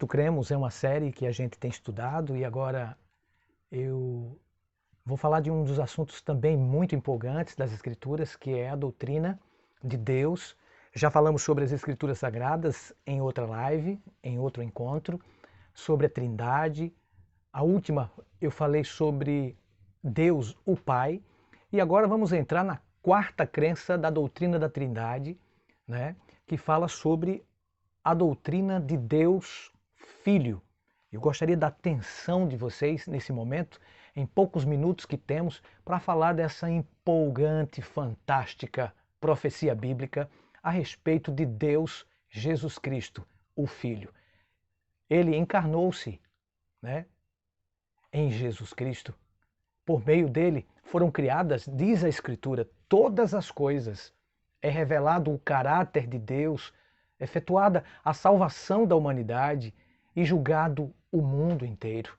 Cristo Cremos é uma série que a gente tem estudado e agora eu vou falar de um dos assuntos também muito empolgantes das Escrituras, que é a doutrina de Deus. Já falamos sobre as Escrituras Sagradas em outra live, em outro encontro, sobre a Trindade. A última eu falei sobre Deus, o Pai, e agora vamos entrar na quarta crença da doutrina da Trindade, né, que fala sobre a doutrina de Deus Filho. Eu gostaria da atenção de vocês nesse momento, em poucos minutos que temos, para falar dessa empolgante, fantástica profecia bíblica a respeito de Deus Jesus Cristo, o Filho. Ele encarnou-se, né, em Jesus Cristo. Por meio dele foram criadas, diz a Escritura, todas as coisas. É revelado o caráter de Deus, efetuada a salvação da humanidade e julgado o mundo inteiro.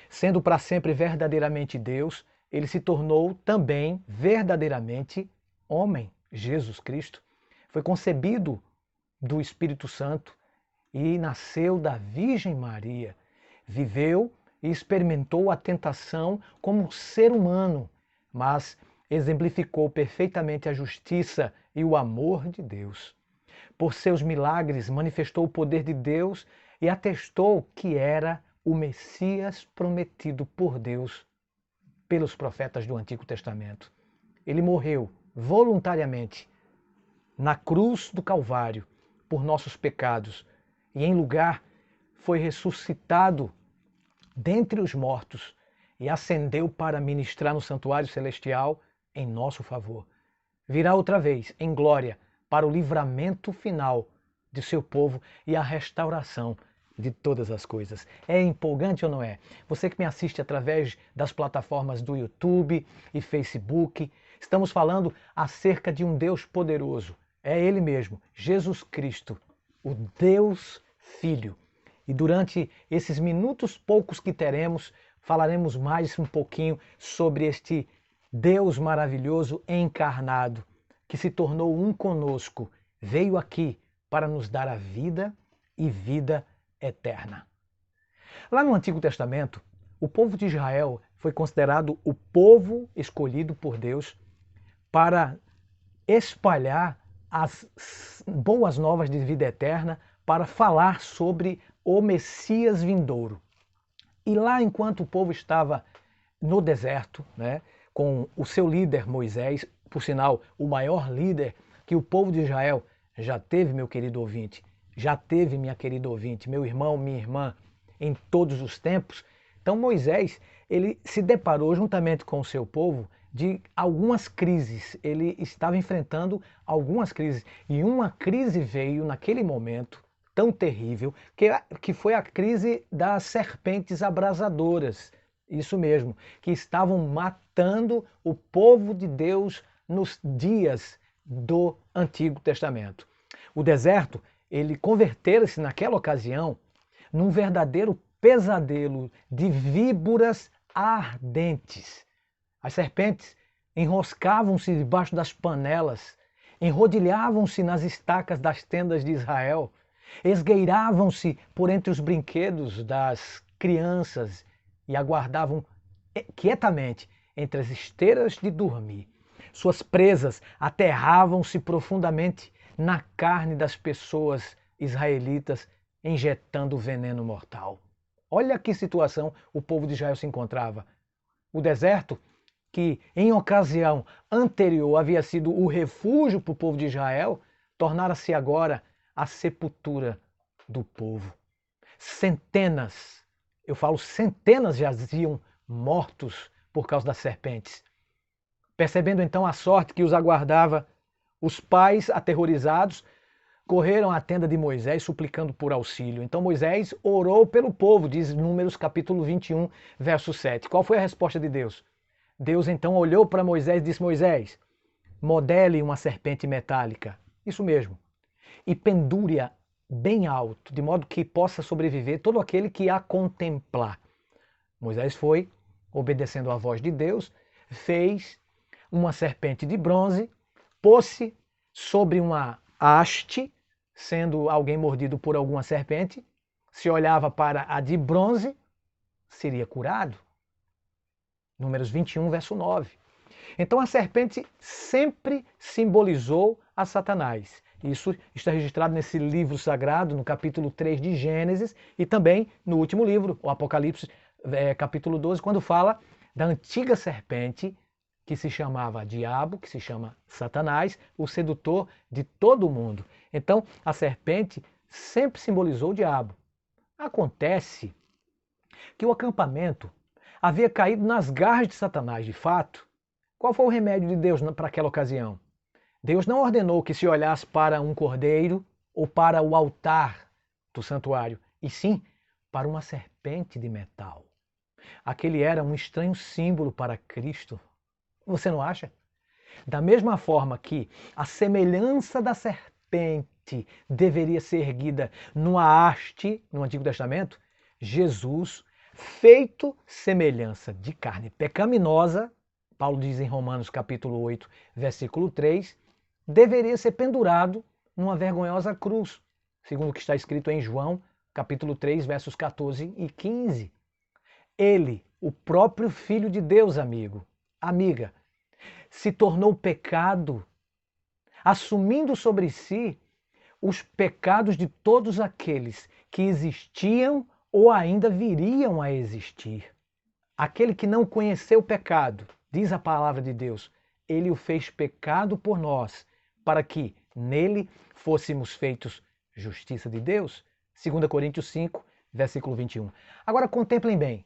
Sendo para sempre verdadeiramente Deus, ele se tornou também verdadeiramente homem, Jesus Cristo. Foi concebido do Espírito Santo e nasceu da Virgem Maria. Viveu e experimentou a tentação como ser humano, mas exemplificou perfeitamente a justiça e o amor de Deus. Por seus milagres manifestou o poder de Deus e atestou que era o Messias prometido por Deus pelos profetas do Antigo Testamento. Ele morreu voluntariamente na cruz do Calvário por nossos pecados e em lugar foi ressuscitado dentre os mortos e ascendeu para ministrar no santuário celestial em nosso favor. Virá outra vez em glória para o livramento final de seu povo e a restauração de todas as coisas. É empolgante ou não é? Você que me assiste através das plataformas do YouTube e Facebook, estamos falando acerca de um Deus poderoso. É Ele mesmo, Jesus Cristo, o Deus Filho. E durante esses minutos poucos que teremos, falaremos mais um pouquinho sobre este Deus maravilhoso encarnado, que se tornou um conosco, veio aqui para nos dar a vida e vida eterna. Lá no Antigo Testamento, o povo de Israel foi considerado o povo escolhido por Deus para espalhar as boas novas de vida eterna, para falar sobre o Messias vindouro. E lá, enquanto o povo estava no deserto, né, com o seu líder Moisés, por sinal, o maior líder que o povo de Israel já teve, meu querido ouvinte, já teve, minha querida ouvinte, meu irmão, minha irmã, em todos os tempos. Então Moisés, ele se deparou juntamente com o seu povo de algumas crises. Ele estava enfrentando algumas crises. E uma crise veio naquele momento tão terrível, que foi a crise das serpentes abrasadoras. Isso mesmo, que estavam matando o povo de Deus nos dias do Antigo Testamento. O deserto, ele convertera-se naquela ocasião num verdadeiro pesadelo de víboras ardentes. As serpentes enroscavam-se debaixo das panelas, enrodilhavam-se nas estacas das tendas de Israel, esgueiravam-se por entre os brinquedos das crianças e aguardavam quietamente entre as esteiras de dormir. Suas presas aterravam-se profundamente na carne das pessoas israelitas, injetando veneno mortal. Olha que situação o povo de Israel se encontrava. O deserto, que em ocasião anterior havia sido o refúgio para o povo de Israel, tornara-se agora a sepultura do povo. Centenas, eu falo centenas, jaziam mortos por causa das serpentes. Percebendo então a sorte que os aguardava, os pais, aterrorizados, correram à tenda de Moisés suplicando por auxílio. Então Moisés orou pelo povo, diz Números capítulo 21, verso 7. Qual foi a resposta de Deus? Deus então olhou para Moisés e disse: Moisés, modele uma serpente metálica. Isso mesmo. E pendure-a bem alto, de modo que possa sobreviver todo aquele que a contemplar. Moisés foi, obedecendo à voz de Deus, fez uma serpente de bronze, pôs-se sobre uma haste, sendo alguém mordido por alguma serpente, se olhava para a de bronze, seria curado. Números 21, verso 9. Então a serpente sempre simbolizou a Satanás. Isso está registrado nesse livro sagrado, no capítulo 3 de Gênesis, e também no último livro, o Apocalipse, capítulo 12, quando fala da antiga serpente, que se chamava Diabo, que se chama Satanás, o sedutor de todo o mundo. Então a serpente sempre simbolizou o diabo. Acontece que o acampamento havia caído nas garras de Satanás, de fato. Qual foi o remédio de Deus para aquela ocasião? Deus não ordenou que se olhasse para um cordeiro ou para o altar do santuário, e sim para uma serpente de metal. Aquele era um estranho símbolo para Cristo. Você não acha? Da mesma forma que a semelhança da serpente deveria ser erguida numa haste no Antigo Testamento, Jesus, feito semelhança de carne pecaminosa, Paulo diz em Romanos capítulo 8, versículo 3, deveria ser pendurado numa vergonhosa cruz, segundo o que está escrito em João, capítulo 3, versos 14 e 15. Ele, o próprio Filho de Deus, amiga, se tornou pecado, assumindo sobre si os pecados de todos aqueles que existiam ou ainda viriam a existir. Aquele que não conheceu o pecado, diz a palavra de Deus, ele o fez pecado por nós, para que nele fôssemos feitos justiça de Deus. 2 Coríntios 5, versículo 21. Agora contemplem bem,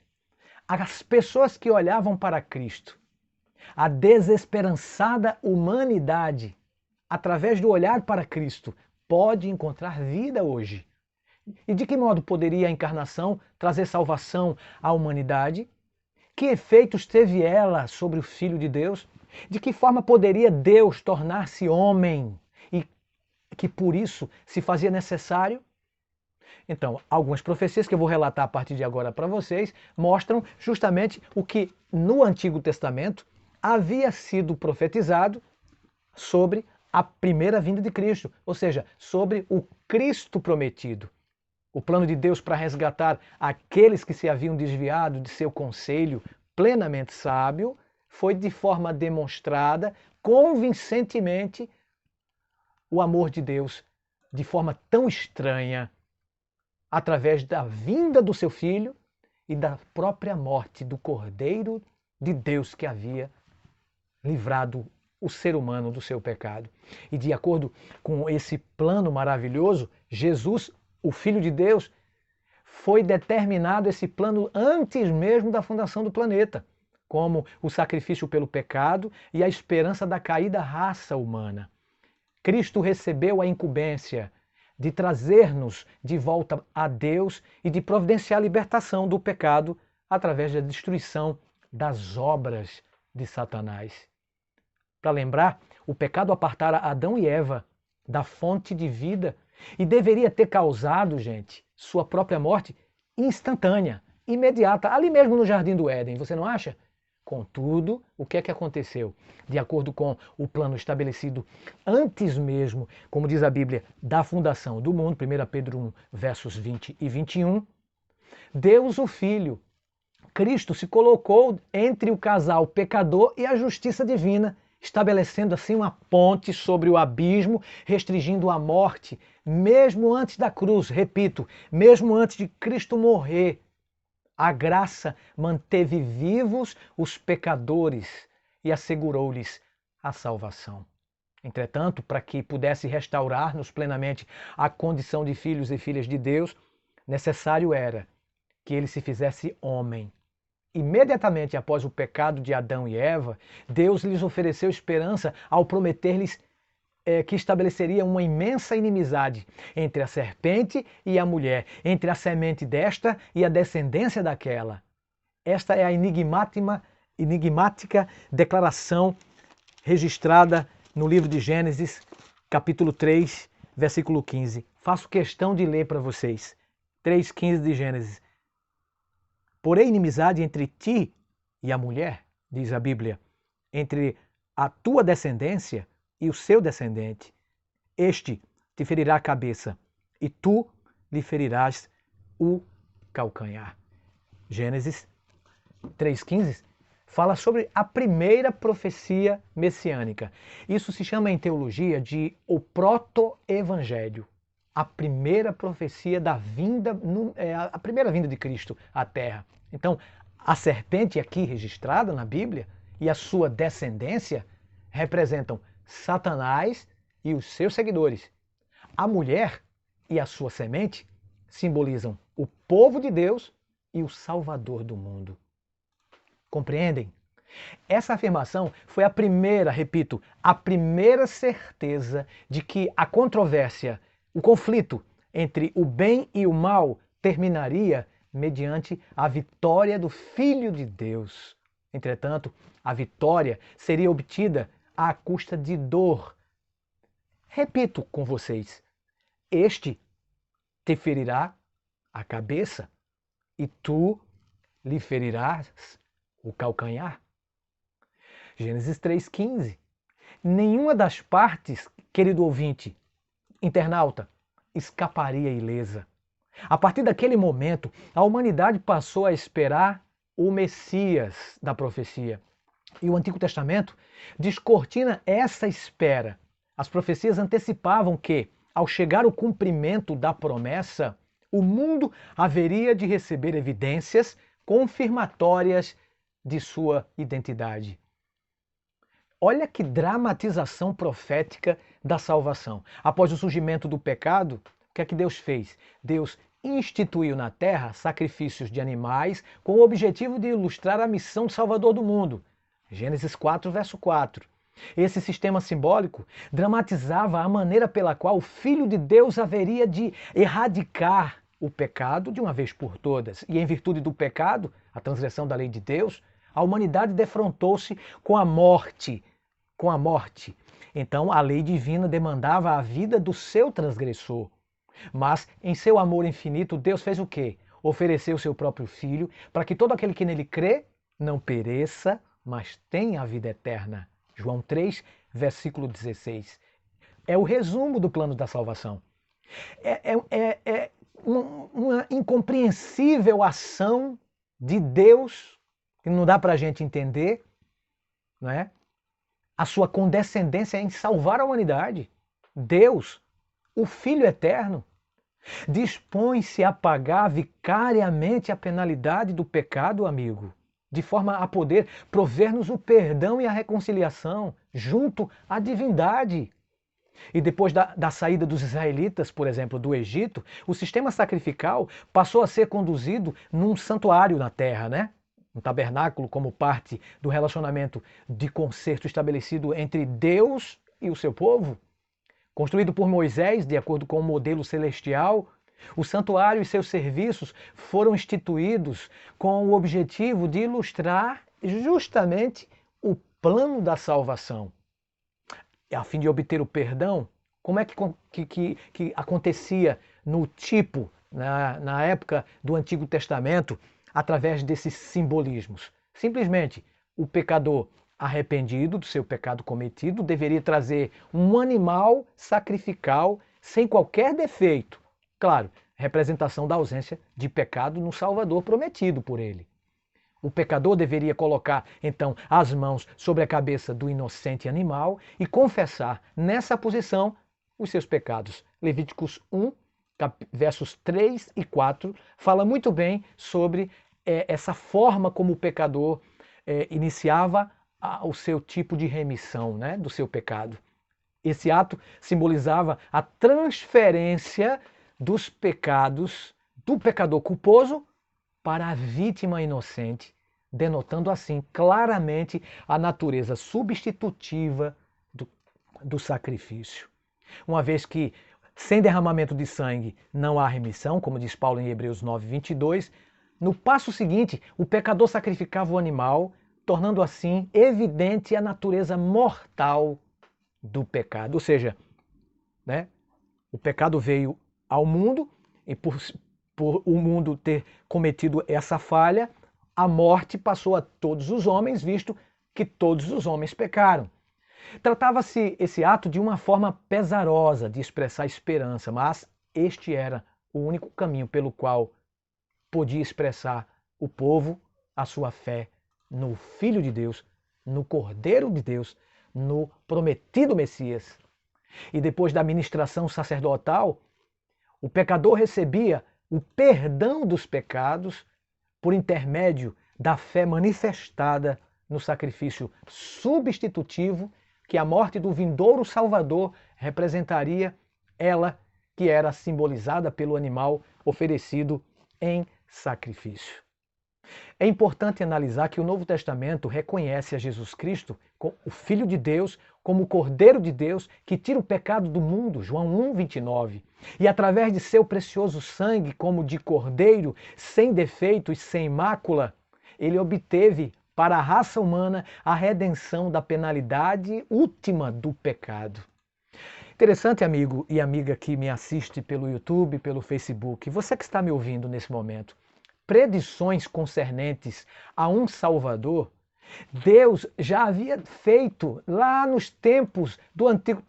as pessoas que olhavam para Cristo, a desesperançada humanidade, através do olhar para Cristo, pode encontrar vida hoje. E de que modo poderia a encarnação trazer salvação à humanidade? Que efeitos teve ela sobre o Filho de Deus? De que forma poderia Deus tornar-se homem e que por isso se fazia necessário? Então, algumas profecias que eu vou relatar a partir de agora para vocês mostram justamente o que no Antigo Testamento havia sido profetizado sobre a primeira vinda de Cristo, ou seja, sobre o Cristo prometido. O plano de Deus para resgatar aqueles que se haviam desviado de seu conselho plenamente sábio foi de forma demonstrada, convincentemente, o amor de Deus de forma tão estranha, através da vinda do seu Filho e da própria morte do Cordeiro de Deus que havia livrado o ser humano do seu pecado. E de acordo com esse plano maravilhoso, Jesus, o Filho de Deus, foi determinado esse plano antes mesmo da fundação do planeta, como o sacrifício pelo pecado e a esperança da caída raça humana. Cristo recebeu a incumbência de trazer-nos de volta a Deus e de providenciar a libertação do pecado através da destruição das obras de Satanás. Para lembrar, o pecado apartara Adão e Eva da fonte de vida e deveria ter causado, gente, sua própria morte instantânea, imediata, ali mesmo no Jardim do Éden, você não acha? Contudo, o que é que aconteceu? De acordo com o plano estabelecido antes mesmo, como diz a Bíblia, da fundação do mundo, 1 Pedro 1, versos 20 e 21, Deus o Filho, Cristo, se colocou entre o casal pecador e a justiça divina, estabelecendo assim uma ponte sobre o abismo, restringindo a morte, mesmo antes da cruz, repito, mesmo antes de Cristo morrer. A graça manteve vivos os pecadores e assegurou-lhes a salvação. Entretanto, para que pudesse restaurar-nos plenamente a condição de filhos e filhas de Deus, necessário era que ele se fizesse homem. Imediatamente após o pecado de Adão e Eva, Deus lhes ofereceu esperança ao prometer-lhes que estabeleceria uma imensa inimizade entre a serpente e a mulher, entre a semente desta e a descendência daquela. Esta é a enigmática declaração registrada no livro de Gênesis, capítulo 3, versículo 15. Faço questão de ler para vocês. 3,15 de Gênesis. Porém, inimizade entre ti e a mulher, diz a Bíblia, entre a tua descendência e o seu descendente. Este te ferirá a cabeça, e tu lhe ferirás o calcanhar. Gênesis 3,15 fala sobre a primeira profecia messiânica. Isso se chama em teologia de o proto-evangelho. A primeira profecia da vinda, a primeira vinda de Cristo à Terra. Então, a serpente aqui registrada na Bíblia e a sua descendência representam Satanás e os seus seguidores. A mulher e a sua semente simbolizam o povo de Deus e o Salvador do mundo. Compreendem? Essa afirmação foi a primeira, repito, a primeira certeza de que a controvérsia, o conflito entre o bem e o mal terminaria mediante a vitória do Filho de Deus. Entretanto, a vitória seria obtida à custa de dor. Repito com vocês, este te ferirá a cabeça e tu lhe ferirás o calcanhar. Gênesis 3,15. Nenhuma das partes, querido ouvinte, internauta, escaparia ilesa. A partir daquele momento, a humanidade passou a esperar o Messias da profecia. E o Antigo Testamento descortina essa espera. As profecias antecipavam que, ao chegar o cumprimento da promessa, o mundo haveria de receber evidências confirmatórias de sua identidade. Olha que dramatização profética da salvação. Após o surgimento do pecado, o que é que Deus fez? Deus instituiu na terra sacrifícios de animais com o objetivo de ilustrar a missão do Salvador do mundo. Gênesis 4, verso 4. Esse sistema simbólico dramatizava a maneira pela qual o Filho de Deus haveria de erradicar o pecado de uma vez por todas. E em virtude do pecado, a transgressão da lei de Deus, a humanidade defrontou-se com a morte. Então a lei divina demandava a vida do seu transgressor. Mas em seu amor infinito, Deus fez o quê? Ofereceu o seu próprio Filho para que todo aquele que nele crê não pereça, mas tenha a vida eterna. João 3, versículo 16. É o resumo do plano da salvação. É uma incompreensível ação de Deus, que não dá para a gente entender, não é? A sua condescendência em salvar a humanidade. Deus, o Filho eterno, dispõe-se a pagar vicariamente a penalidade do pecado, amigo, de forma a poder prover-nos o perdão e a reconciliação junto à divindade. E depois da saída dos israelitas, por exemplo, do Egito, o sistema sacrificial passou a ser conduzido num santuário na terra, né? Um tabernáculo como parte do relacionamento de concerto estabelecido entre Deus e o seu povo. Construído por Moisés, de acordo com o modelo celestial, o santuário e seus serviços foram instituídos com o objetivo de ilustrar justamente o plano da salvação. A fim de obter o perdão, como é que acontecia no tipo, na época do Antigo Testamento, através desses simbolismos? Simplesmente, o pecador arrependido do seu pecado cometido deveria trazer um animal sacrificial sem qualquer defeito. Claro, representação da ausência de pecado no Salvador prometido por ele. O pecador deveria colocar, então, as mãos sobre a cabeça do inocente animal e confessar nessa posição os seus pecados. Levíticos 1, versos 3 e 4, fala muito bem sobre essa forma como o pecador iniciava o seu tipo de remissão, né, do seu pecado. Esse ato simbolizava a transferência dos pecados do pecador culposo para a vítima inocente, denotando assim claramente a natureza substitutiva do sacrifício. Uma vez que sem derramamento de sangue não há remissão, como diz Paulo em Hebreus 9, 22, no passo seguinte o pecador sacrificava o animal, tornando assim evidente a natureza mortal do pecado. Ou seja, né, o pecado veio ao mundo e por o mundo ter cometido essa falha, a morte passou a todos os homens, visto que todos os homens pecaram. Tratava-se esse ato de uma forma pesarosa de expressar esperança, mas este era o único caminho pelo qual podia expressar o povo a sua fé no Filho de Deus, no Cordeiro de Deus, no prometido Messias. E depois da ministração sacerdotal, o pecador recebia o perdão dos pecados por intermédio da fé manifestada no sacrifício substitutivo que a morte do vindouro Salvador representaria, ela que era simbolizada pelo animal oferecido em sacrifício. É importante analisar que o Novo Testamento reconhece a Jesus Cristo, o Filho de Deus, como o Cordeiro de Deus que tira o pecado do mundo, João 1,29. E através de seu precioso sangue, como de cordeiro, sem defeito e sem mácula, ele obteve para a raça humana a redenção da penalidade última do pecado. Interessante, amigo e amiga que me assiste pelo YouTube, pelo Facebook, você que está me ouvindo nesse momento, predições concernentes a um Salvador, Deus já havia feito lá nos tempos do Antigo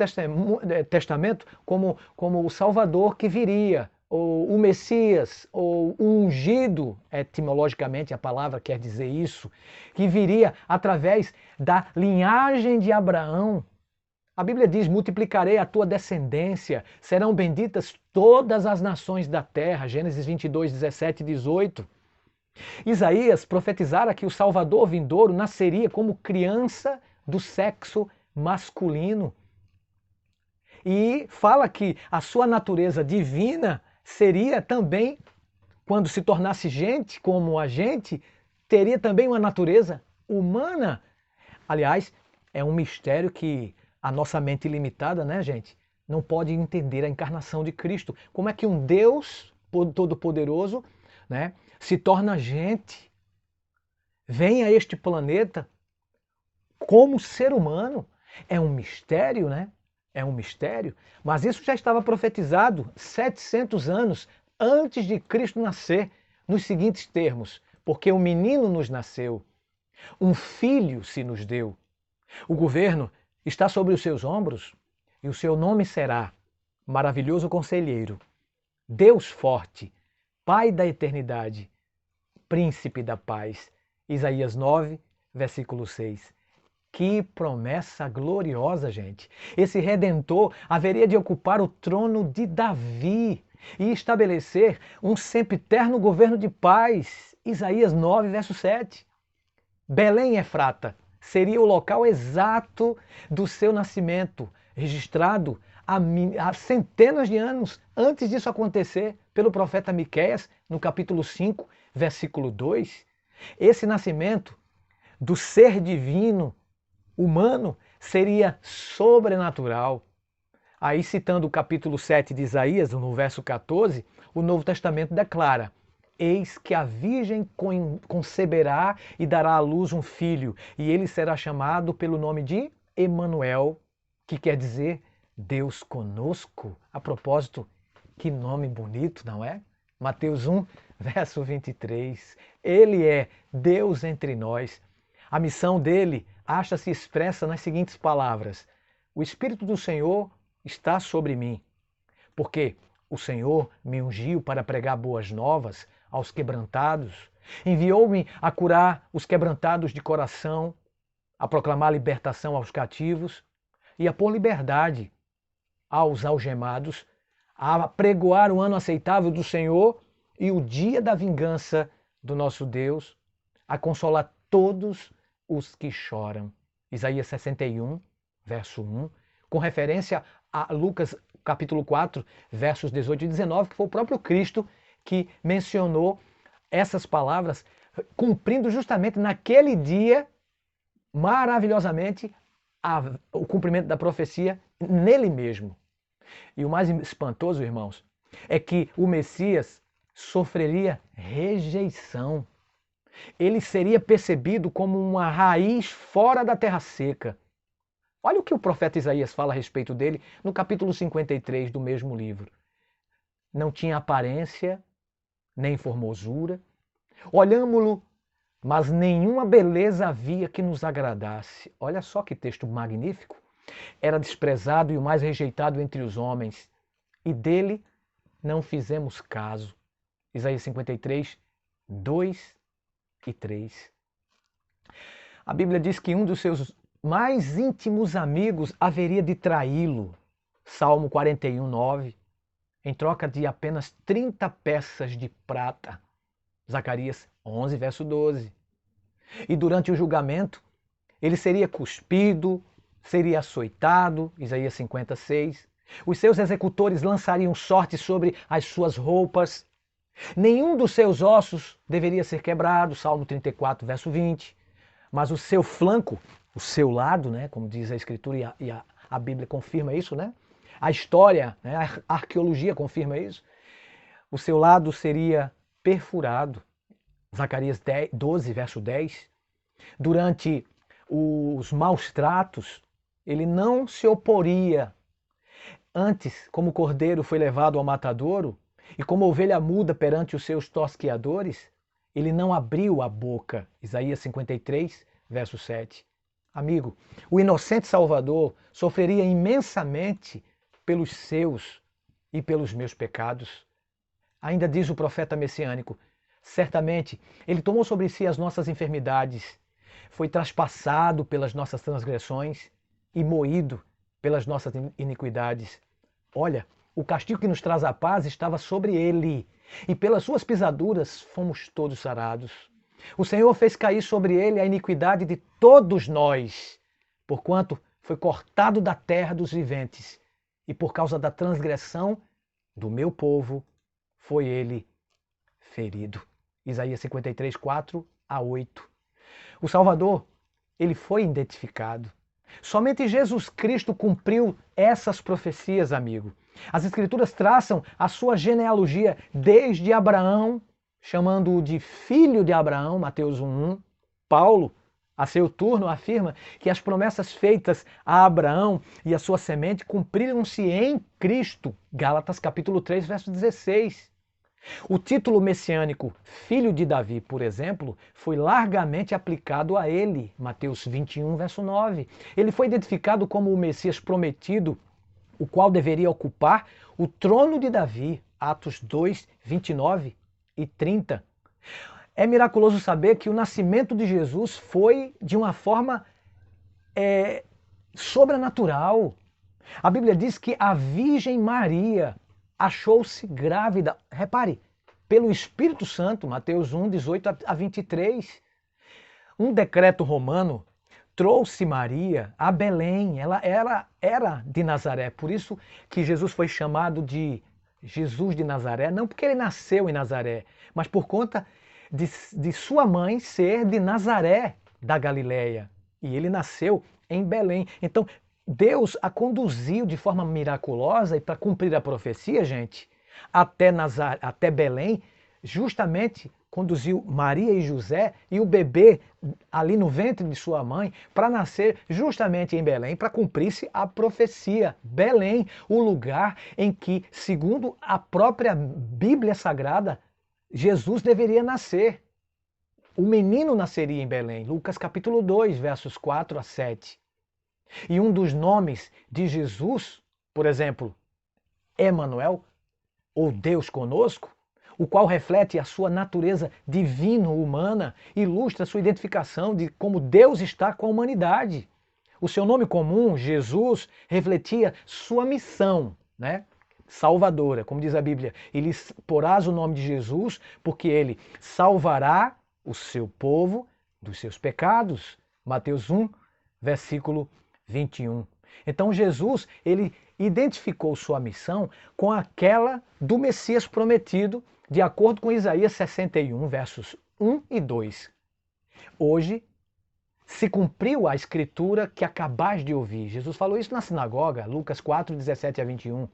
Testamento como o Salvador que viria, ou o Messias, ou o ungido, etimologicamente a palavra quer dizer isso, que viria através da linhagem de Abraão. A Bíblia diz, multiplicarei a tua descendência, serão benditas todas as nações da terra, Gênesis 22, 17 e 18. Isaías profetizara que o Salvador vindouro nasceria como criança do sexo masculino. E fala que a sua natureza divina seria também, quando se tornasse gente como a gente, teria também uma natureza humana. Aliás, é um mistério que a nossa mente limitada, né, gente, não pode entender a encarnação de Cristo. Como é que um Deus todo-poderoso, né, se torna gente, vem a este planeta como ser humano? É um mistério, né? É um mistério. Mas isso já estava profetizado 700 anos antes de Cristo nascer, nos seguintes termos: porque um menino nos nasceu, um filho se nos deu. O governo está sobre os seus ombros e o seu nome será Maravilhoso Conselheiro, Deus Forte, Pai da Eternidade, Príncipe da Paz. Isaías 9, versículo 6. Que promessa gloriosa, gente! Esse Redentor haveria de ocupar o trono de Davi e estabelecer um sempiterno governo de paz. Isaías 9, verso 7. Belém Efrata seria o local exato do seu nascimento, registrado há centenas de anos antes disso acontecer pelo profeta Miqueias, no capítulo 5, versículo 2. Esse nascimento do ser divino humano seria sobrenatural. Aí, citando o capítulo 7 de Isaías, no verso 14, o Novo Testamento declara: eis que a virgem conceberá e dará à luz um filho, e ele será chamado pelo nome de Emanuel, que quer dizer Deus conosco. A propósito, que nome bonito, não é? Mateus 1, verso 23. Ele é Deus entre nós. A missão dele acha-se expressa nas seguintes palavras: o Espírito do Senhor está sobre mim, porque o Senhor me ungiu para pregar boas novas aos quebrantados, enviou-me a curar os quebrantados de coração, a proclamar libertação aos cativos e a pôr liberdade aos algemados, a pregoar o ano aceitável do Senhor e o dia da vingança do nosso Deus, a consolar todos os que choram. Isaías 61, verso 1, com referência a Lucas capítulo 4, versos 18 e 19, que foi o próprio Cristo que mencionou essas palavras, cumprindo justamente naquele dia, maravilhosamente, o cumprimento da profecia nele mesmo. E o mais espantoso, irmãos, é que o Messias sofreria rejeição. Ele seria percebido como uma raiz fora da terra seca. Olha o que o profeta Isaías fala a respeito dele no capítulo 53 do mesmo livro. Não tinha aparência, nem formosura. Olhámo-lo, mas nenhuma beleza havia que nos agradasse. Olha só que texto magnífico. Era desprezado e o mais rejeitado entre os homens, e dele não fizemos caso. Isaías 53, 2 e 3. A Bíblia diz que um dos seus mais íntimos amigos haveria de traí-lo. Salmo 41, 9. Em troca de apenas 30 peças de prata. Zacarias 11, verso 12. E durante o julgamento, ele seria cuspido, seria açoitado, Isaías 56. Os seus executores lançariam sorte sobre as suas roupas. Nenhum dos seus ossos deveria ser quebrado, Salmo 34, verso 20. Mas o seu flanco, o seu lado, né, como diz a Escritura e a Bíblia confirma isso, né? A história, né, a arqueologia confirma isso. O seu lado seria perfurado, Zacarias 12, verso 10. Durante os maus tratos, ele não se oporia. Antes, como o cordeiro foi levado ao matadouro, e como ovelha muda perante os seus tosqueadores, ele não abriu a boca. Isaías 53, verso 7. Amigo, o inocente Salvador sofreria imensamente pelos seus e pelos meus pecados. Ainda diz o profeta messiânico, certamente ele tomou sobre si as nossas enfermidades, foi traspassado pelas nossas transgressões e moído pelas nossas iniquidades. Olha, o castigo que nos traz a paz estava sobre ele, e pelas suas pisaduras fomos todos sarados. O Senhor fez cair sobre ele a iniquidade de todos nós, porquanto foi cortado da terra dos viventes, e por causa da transgressão do meu povo foi ele ferido. Isaías 53, 4 a 8. O Salvador, ele foi identificado. Somente Jesus Cristo cumpriu essas profecias, amigo. As Escrituras traçam a sua genealogia desde Abraão, chamando-o de filho de Abraão, Mateus 1:1. Paulo, a seu turno, afirma que as promessas feitas a Abraão e a sua semente cumpriram-se em Cristo, Gálatas capítulo 3, verso 16. O título messiânico Filho de Davi, por exemplo, foi largamente aplicado a ele, Mateus 21, verso 9. Ele foi identificado como o Messias prometido, o qual deveria ocupar o trono de Davi, Atos 2, 29 e 30. É miraculoso saber que o nascimento de Jesus foi de uma forma sobrenatural. A Bíblia diz que a Virgem Maria achou-se grávida, repare, pelo Espírito Santo, Mateus 1, 18 a 23. Um decreto romano trouxe Maria a Belém, ela era de Nazaré, por isso que Jesus foi chamado de Jesus de Nazaré, não porque ele nasceu em Nazaré, mas por conta de sua mãe ser de Nazaré, da Galileia, e ele nasceu em Belém. Então, Deus a conduziu de forma miraculosa e para cumprir a profecia, gente, até Belém, justamente conduziu Maria e José e o bebê ali no ventre de sua mãe para nascer justamente em Belém, para cumprir-se a profecia. Belém, o lugar em que, segundo a própria Bíblia Sagrada, Jesus deveria nascer. O menino nasceria em Belém. Lucas capítulo 2, versos 4 a 7. E um dos nomes de Jesus, por exemplo, Emanuel, ou Deus conosco, o qual reflete a sua natureza divino-humana, ilustra sua identificação de como Deus está com a humanidade. O seu nome comum, Jesus, refletia sua missão, né? Salvadora, como diz a Bíblia. E lhes porás o nome de Jesus, porque ele salvará o seu povo dos seus pecados. Mateus 1, versículo 21. Então Jesus, ele identificou sua missão com aquela do Messias prometido, de acordo com Isaías 61, versos 1 e 2. Hoje se cumpriu a escritura que acabais de ouvir. Jesus falou isso na sinagoga, Lucas 4, 17 a 21.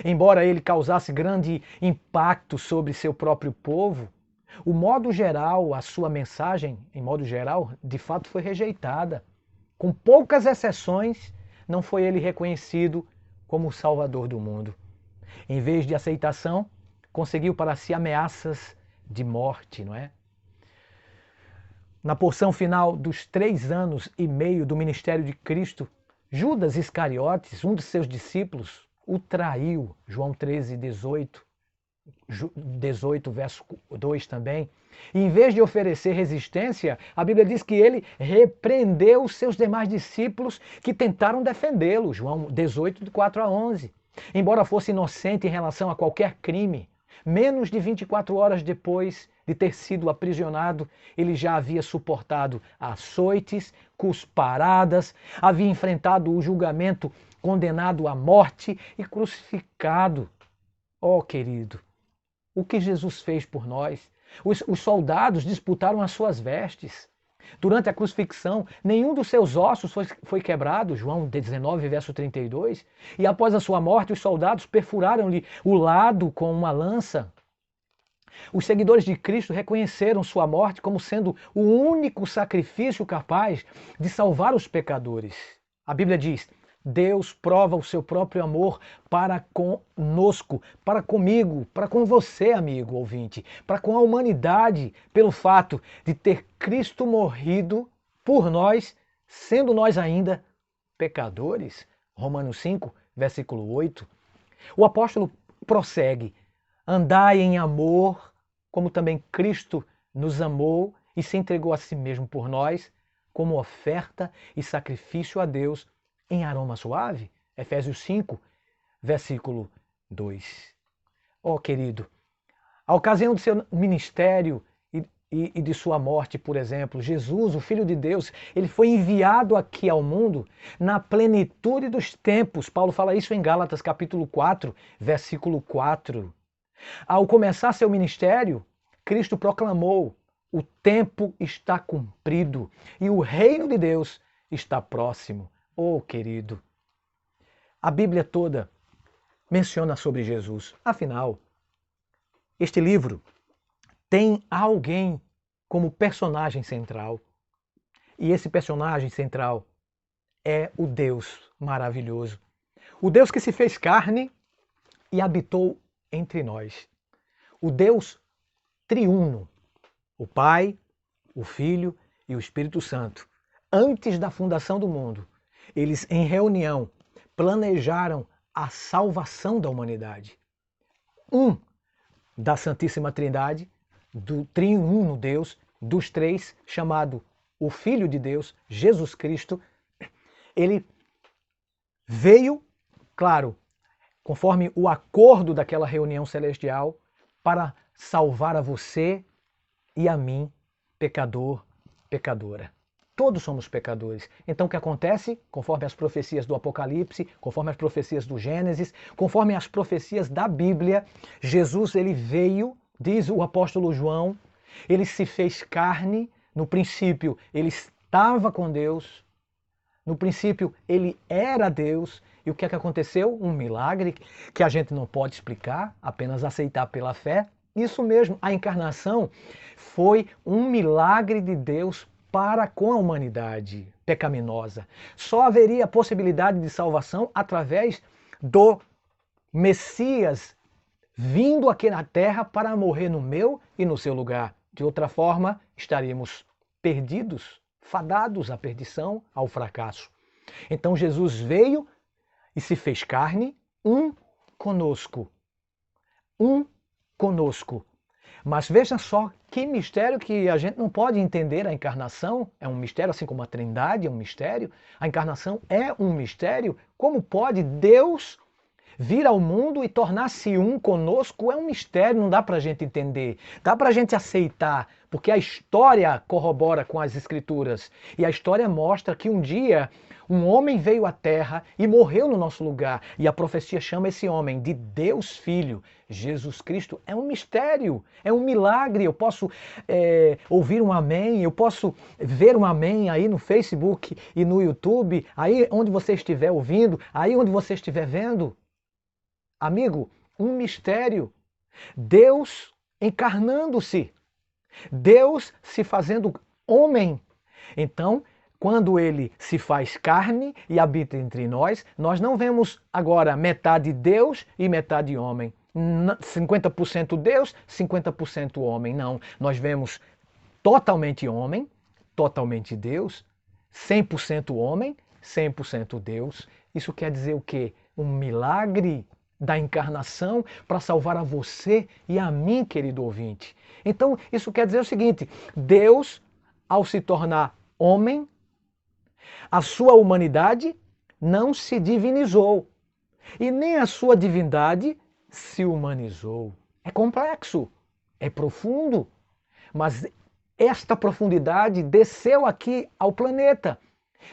Embora ele causasse grande impacto sobre seu próprio povo, o modo geral, a sua mensagem, em modo geral, de fato foi rejeitada. Com poucas exceções, não foi ele reconhecido como o Salvador do mundo. Em vez de aceitação, conseguiu para si ameaças de morte, não é? Na porção final dos 3 anos e meio do ministério de Cristo, Judas Iscariotes, um de seus discípulos, o traiu, João 13, 18, verso 2 também. E em vez de oferecer resistência, a Bíblia diz que ele repreendeu os seus demais discípulos que tentaram defendê-lo. João 18, de 4 a 11. Embora fosse inocente em relação a qualquer crime, menos de 24 horas depois de ter sido aprisionado, ele já havia suportado açoites, cusparadas, havia enfrentado o julgamento, condenado à morte e crucificado. Oh, querido, o que Jesus fez por nós? Os soldados disputaram as suas vestes. Durante a crucifixão, nenhum dos seus ossos foi quebrado, João 19, verso 32. E após a sua morte, os soldados perfuraram-lhe o lado com uma lança. Os seguidores de Cristo reconheceram sua morte como sendo o único sacrifício capaz de salvar os pecadores. A Bíblia diz: Deus prova o seu próprio amor para conosco, para comigo, para com você, amigo ouvinte, para com a humanidade, pelo fato de ter Cristo morrido por nós, sendo nós ainda pecadores. Romanos 5, versículo 8. O apóstolo prossegue: andai em amor, como também Cristo nos amou e se entregou a si mesmo por nós, como oferta e sacrifício a Deus em aroma suave. Efésios 5, versículo 2. Oh, querido, a ocasião do seu ministério e de sua morte, por exemplo, Jesus, o Filho de Deus, ele foi enviado aqui ao mundo na plenitude dos tempos. Paulo fala isso em Gálatas capítulo 4, versículo 4. Ao começar seu ministério, Cristo proclamou: o tempo está cumprido e o reino de Deus está próximo. Oh, querido, a Bíblia toda menciona sobre Jesus. Afinal, este livro tem alguém como personagem central. E esse personagem central é o Deus maravilhoso. O Deus que se fez carne e habitou entre nós. O Deus triuno, o Pai, o Filho e o Espírito Santo. Antes da fundação do mundo, eles em reunião planejaram a salvação da humanidade. Um da Santíssima Trindade, do triuno Deus, dos três, chamado o Filho de Deus, Jesus Cristo, ele veio, claro, conforme o acordo daquela reunião celestial, para salvar a você e a mim, pecador, pecadora. Todos somos pecadores. Então o que acontece? Conforme as profecias do Apocalipse, conforme as profecias do Gênesis, conforme as profecias da Bíblia, Jesus ele veio, diz o apóstolo João, ele se fez carne, no princípio ele estava com Deus, no princípio ele era Deus, e o que é que aconteceu? Um milagre que a gente não pode explicar, apenas aceitar pela fé. Isso mesmo, a encarnação foi um milagre de Deus para com a humanidade pecaminosa. Só haveria possibilidade de salvação através do Messias vindo aqui na terra para morrer no meu e no seu lugar. De outra forma, estaríamos perdidos, fadados à perdição, ao fracasso. Então Jesus veio e se fez carne, conosco. Conosco. Mas veja só que mistério que a gente não pode entender. A encarnação é um mistério, assim como a Trindade é um mistério. A encarnação é um mistério. Como pode Deus vir ao mundo e tornar-se um conosco? É um mistério, não dá para a gente entender. Dá para a gente aceitar, porque a história corrobora com as Escrituras. E a história mostra que um dia um homem veio à Terra e morreu no nosso lugar. E a profecia chama esse homem de Deus Filho. Jesus Cristo é um mistério, é um milagre. Eu posso ouvir um amém, eu posso ver um amém aí no Facebook e no YouTube, aí onde você estiver ouvindo, aí onde você estiver vendo. Amigo, um mistério. Deus encarnando-se. Deus se fazendo homem. Então, quando ele se faz carne e habita entre nós, nós não vemos agora metade Deus e metade homem. 50% Deus, 50% homem. Não, nós vemos totalmente homem, totalmente Deus, 100% homem, 100% Deus. Isso quer dizer o quê? Um milagre da encarnação para salvar a você e a mim, querido ouvinte. Então, isso quer dizer o seguinte: Deus, ao se tornar homem, a sua humanidade não se divinizou e nem a sua divindade se humanizou. É complexo, é profundo, mas esta profundidade desceu aqui ao planeta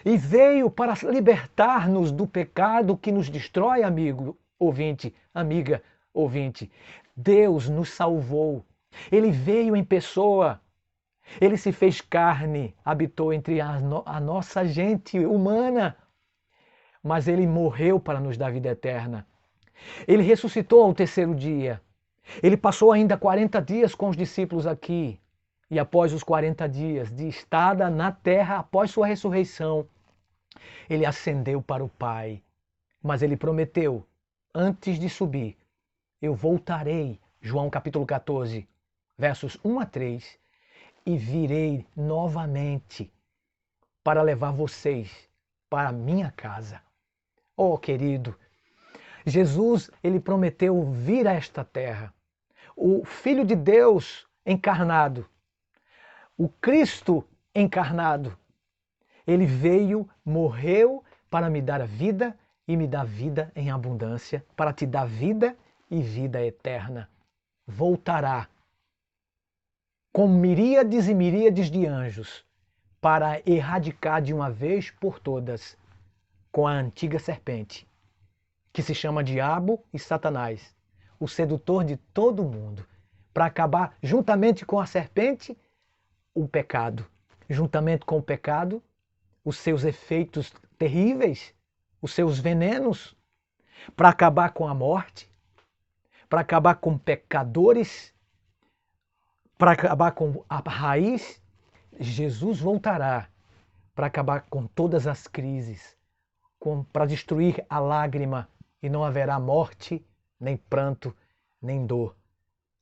e veio para libertar-nos do pecado que nos destrói, amigo ouvinte, amiga ouvinte. Deus nos salvou. Ele veio em pessoa. Ele se fez carne, habitou entre a nossa gente humana. Mas ele morreu para nos dar vida eterna. Ele ressuscitou ao terceiro dia. Ele passou ainda 40 dias com os discípulos aqui. E após os 40 dias de estada na terra, após sua ressurreição, ele ascendeu para o Pai. Mas ele prometeu, antes de subir, eu voltarei, João capítulo 14, versos 1 a 3, e virei novamente para levar vocês para a minha casa. Oh, querido, Jesus, ele prometeu vir a esta terra. O Filho de Deus encarnado, o Cristo encarnado, ele veio, morreu para me dar a vida e me dar vida em abundância, para te dar vida e vida eterna. Voltará com miríades e miríades de anjos para erradicar de uma vez por todas com a antiga serpente, que se chama Diabo e Satanás, o sedutor de todo mundo, para acabar juntamente com a serpente o pecado, juntamente com o pecado os seus efeitos terríveis, os seus venenos, para acabar com a morte, para acabar com pecadores, para acabar com a raiz. Jesus voltará para acabar com todas as crises, para destruir a lágrima, e não haverá morte, nem pranto, nem dor,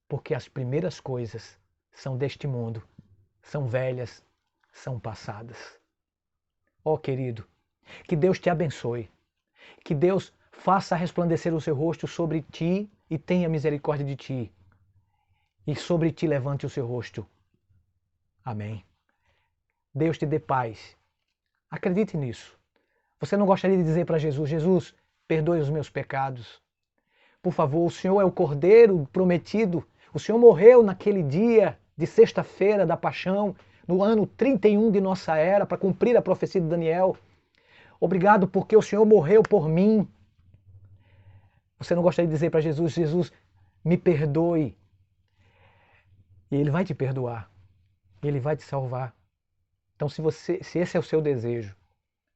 porque as primeiras coisas são deste mundo, são velhas, são passadas. Ó querido, que Deus te abençoe, que Deus faça resplandecer o seu rosto sobre ti e tenha misericórdia de ti, e sobre ti levante o seu rosto. Amém. Deus te dê paz. Acredite nisso. Você não gostaria de dizer para Jesus: Jesus, perdoe os meus pecados. Por favor, o Senhor é o Cordeiro prometido. O Senhor morreu naquele dia de sexta-feira da paixão, no ano 31 de nossa era, para cumprir a profecia de Daniel. Obrigado porque o Senhor morreu por mim. Você não gostaria de dizer para Jesus: Jesus, me perdoe. E Ele vai te perdoar. Ele vai te salvar. Então, se esse é o seu desejo,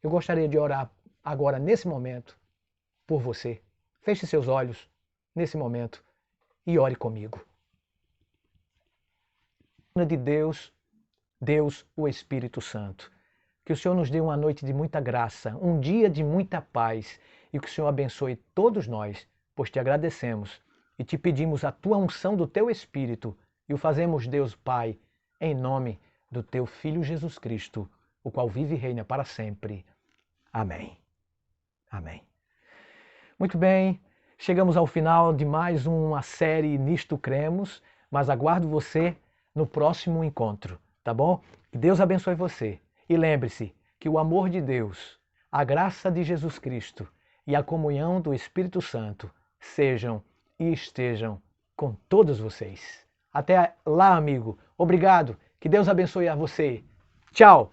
eu gostaria de orar agora, nesse momento, por você. Feche seus olhos nesse momento e ore comigo. De Deus, Deus, o Espírito Santo. Que o Senhor nos dê uma noite de muita graça, um dia de muita paz, e que o Senhor abençoe todos nós, pois te agradecemos e te pedimos a tua unção do teu Espírito e o fazemos, Deus Pai, em nome do teu Filho Jesus Cristo, o qual vive e reina para sempre. Amém. Amém. Muito bem, chegamos ao final de mais uma série Nisto Cremos, mas aguardo você no próximo encontro, tá bom? Que Deus abençoe você. E lembre-se que o amor de Deus, a graça de Jesus Cristo e a comunhão do Espírito Santo sejam e estejam com todos vocês. Até lá, amigo. Obrigado. Que Deus abençoe a você. Tchau.